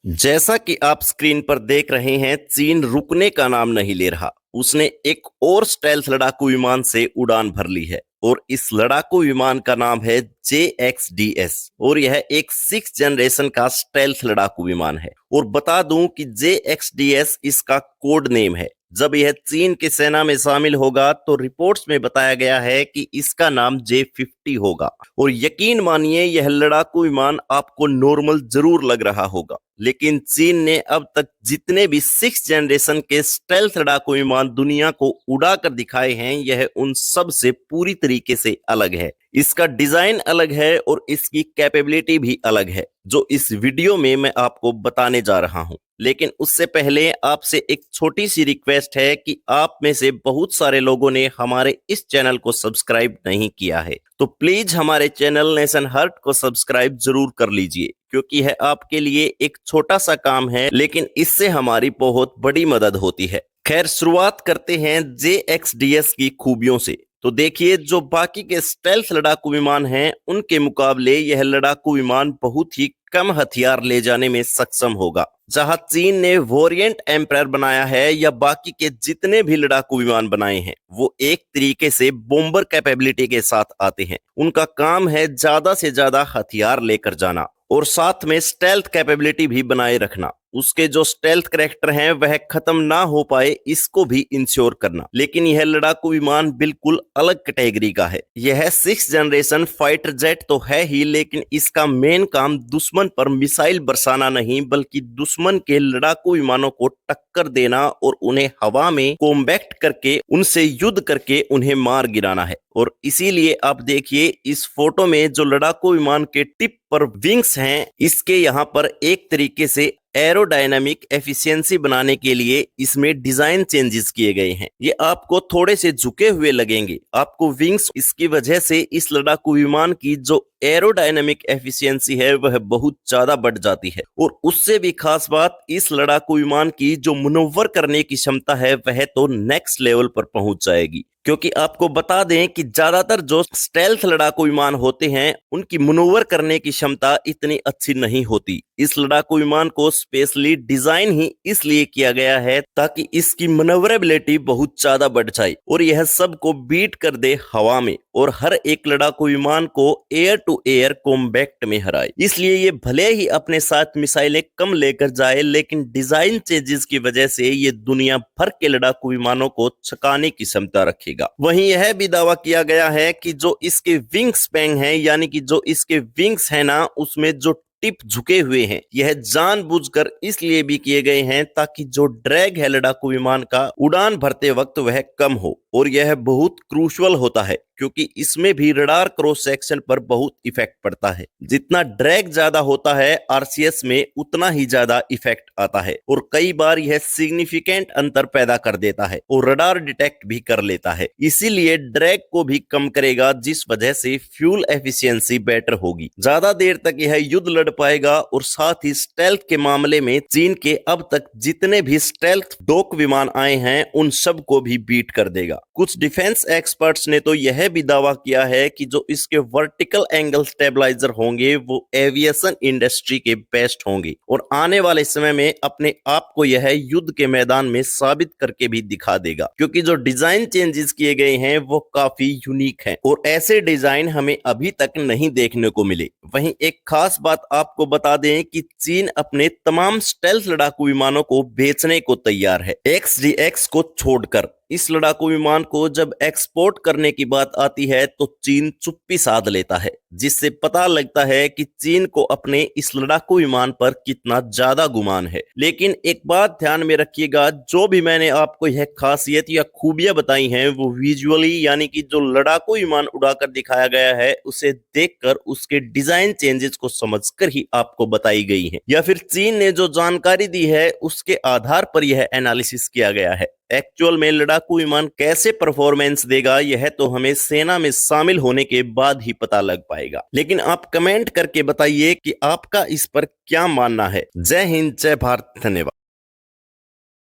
जैसा कि आप स्क्रीन पर देख रहे हैं, चीन रुकने का नाम नहीं ले रहा। उसने एक और स्टेल्थ लड़ाकू विमान से उड़ान भर ली है और इस लड़ाकू विमान का नाम है JXDS और यह एक 6th जनरेशन का स्टेल्थ लड़ाकू विमान है। और बता दूं कि JXDS इसका कोड नेम है। जब यह चीन की सेना में शामिल होगा तो रिपोर्ट्स में बताया गया है कि इसका नाम J50 होगा। और यकीन मानिए, यह लड़ाकू विमान आपको नॉर्मल जरूर लग रहा होगा, लेकिन चीन ने अब तक जितने भी 6th जनरेशन के स्टेल्थ लड़ाकू विमान दुनिया को उड़ा कर दिखाए हैं, यह उन सब से पूरी तरीके से अलग है। इसका डिजाइन अलग है और इसकी कैपेबिलिटी भी अलग है, जो इस वीडियो में मैं आपको बताने जा रहा हूं। लेकिन उससे पहले आपसे एक छोटी सी रिक्वेस्ट है कि आप में से बहुत सारे लोगों ने हमारे इस चैनल को सब्सक्राइब नहीं किया है, तो प्लीज हमारे चैनल नेशन हर्ट को सब्सक्राइब जरूर कर लीजिए, क्योंकि यह आपके लिए एक छोटा सा काम है, लेकिन इससे हमारी बहुत बड़ी मदद होती है। खैर, शुरुआत करते हैं JXDS की खूबियों से। तो देखिए, जो बाकी के स्टेल्थ लड़ाकू विमान हैं, उनके मुकाबले यह लड़ाकू विमान बहुत ही कम हथियार ले जाने में सक्षम होगा। जहां चीन ने वोरिएंट एम्परर बनाया है या बाकी के जितने भी लड़ाकू विमान बनाए हैं, वो एक तरीके से बॉम्बर कैपेबिलिटी के साथ आते हैं। उनका काम है ज्यादा से ज्यादा हथियार लेकर जाना और साथ में स्टेल्थ कैपेबिलिटी भी बनाए रखना। उसके जो स्टेल्थ करैक्टर हैं वह खत्म ना हो पाए, इसको भी इंश्योर करना। लेकिन यह लड़ाकू विमान बिल्कुल अलग कैटेगरी का है। यह 6th जनरेशन फाइटर जेट तो है ही, लेकिन इसका मेन काम दुश्मन पर मिसाइल बरसाना नहीं, बल्कि दुश्मन के लड़ाकू विमानों को टक्कर देना और उन्हें हवा में कॉम्बैक्ट करके उनसे युद्ध करके उन्हें मार गिराना है। और इसीलिए आप देखिए, इस फोटो में जो लड़ाकू विमान के टिप पर विंग्स हैं, इसके यहाँ पर एक तरीके से एरोडायनामिक एफिशिएंसी बनाने के लिए इसमें डिजाइन चेंजेस किए गए हैं। ये आपको थोड़े से झुके हुए लगेंगे, आपको विंग्स इसकी वजह से इस लड़ाकू विमान की जो एरोडायनामिक एफिशिएंसी है वह बहुत ज्यादा बढ़ जाती है। और उससे भी खास बात, इस लड़ाकू विमान की जो मनोवर करने की क्षमता है वह तो नेक्स्ट लेवल पर पहुंच जाएगी। क्योंकि आपको बता दें कि ज्यादातर जो स्टेल्थ लड़ाकू विमान होते हैं, उनकी मनोवर करने की क्षमता इतनी अच्छी नहीं होती। इस लड़ाकू विमान को स्पेशली डिजाइन ही इसलिए किया गया है ताकि इसकी मनोवरेबिलिटी बहुत ज्यादा बढ़ जाए और यह सबको बीट कर दे हवा में और हर एक लड़ाकू विमान को एयर टू एयर कॉम्बैक्ट में हराए। इसलिए ये भले ही अपने साथ मिसाइलें कम लेकर जाए, लेकिन डिजाइन चेंजेस की वजह से ये दुनिया भर के लड़ाकू विमानों को छकाने की क्षमता रखेगा। वहीं यह भी दावा किया गया है कि जो इसके विंग स्पैन है, यानी कि जो इसके विंग्स है ना, उसमें जो टिप झुके हुए हैं, यह जानबूझकर इसलिए भी किए गए हैं ताकि जो ड्रैग है लड़ाकू विमान का उड़ान भरते वक्त वह कम हो। और यह बहुत क्रूशियल होता है क्योंकि इसमें भी रडार क्रॉस सेक्शन पर बहुत इफेक्ट पड़ता है। जितना ड्रैग ज्यादा होता है RCS में, उतना ही ज्यादा इफेक्ट आता है और कई बार यह सिग्निफिकेंट अंतर पैदा कर देता है और रडार डिटेक्ट भी कर लेता है। इसीलिए ड्रैग को भी कम करेगा, जिस वजह से फ्यूल एफिशिएंसी बेटर होगी। ज्यादा देर तक यह युद्ध लड़ पाएगा और साथ ही स्टेल्थ के मामले में चीन के अब तक जितने भी स्टेल्थ डोक विमान आए हैं, उन सब को भी बीट कर देगा। कुछ डिफेंस एक्सपर्ट्स ने तो यह भी दावा किया है कि जो इसके वर्टिकल एंगल स्टेबलाइजर होंगे वो एविएशन इंडस्ट्री के बेस्ट होंगे और आने वाले समय में अपने आप को यह युद्ध के मैदान में साबित करके भी दिखा देगा, क्योंकि जो डिजाइन चेंजेस किए गए हैं वो काफी यूनिक हैं और ऐसे डिजाइन हमें अभी तक नहीं देखने को मिले। वहीं एक खास बात आपको बता दें कि चीन अपने तमाम स्टेल्थ लड़ाकू विमानों को बेचने को तैयार है, XDX को छोड़कर। इस लड़ाकू विमान को जब एक्सपोर्ट करने की बात आती है तो चीन चुप्पी साध लेता है, जिससे पता लगता है कि चीन को अपने इस लड़ाकू विमान पर कितना ज्यादा गुमान है। लेकिन एक बात ध्यान में रखिएगा, जो भी मैंने आपको यह खासियत या खूबियां बताई हैं वो विजुअली, यानी कि जो लड़ाकू विमान उड़ाकर दिखाया गया है उसे देखकर उसके डिजाइन चेंजेस को समझकर ही आपको बताई गई है, या फिर चीन ने जो जानकारी दी है उसके आधार पर यह एनालिसिस किया गया है। एक्चुअल में लड़ाकू विमान कैसे परफॉर्मेंस देगा, यह तो हमें सेना में शामिल होने के बाद ही पता लग पाएगा। लेकिन आप कमेंट करके बताइए कि आपका इस पर क्या मानना है। जय हिंद, जय भारत, धन्यवाद।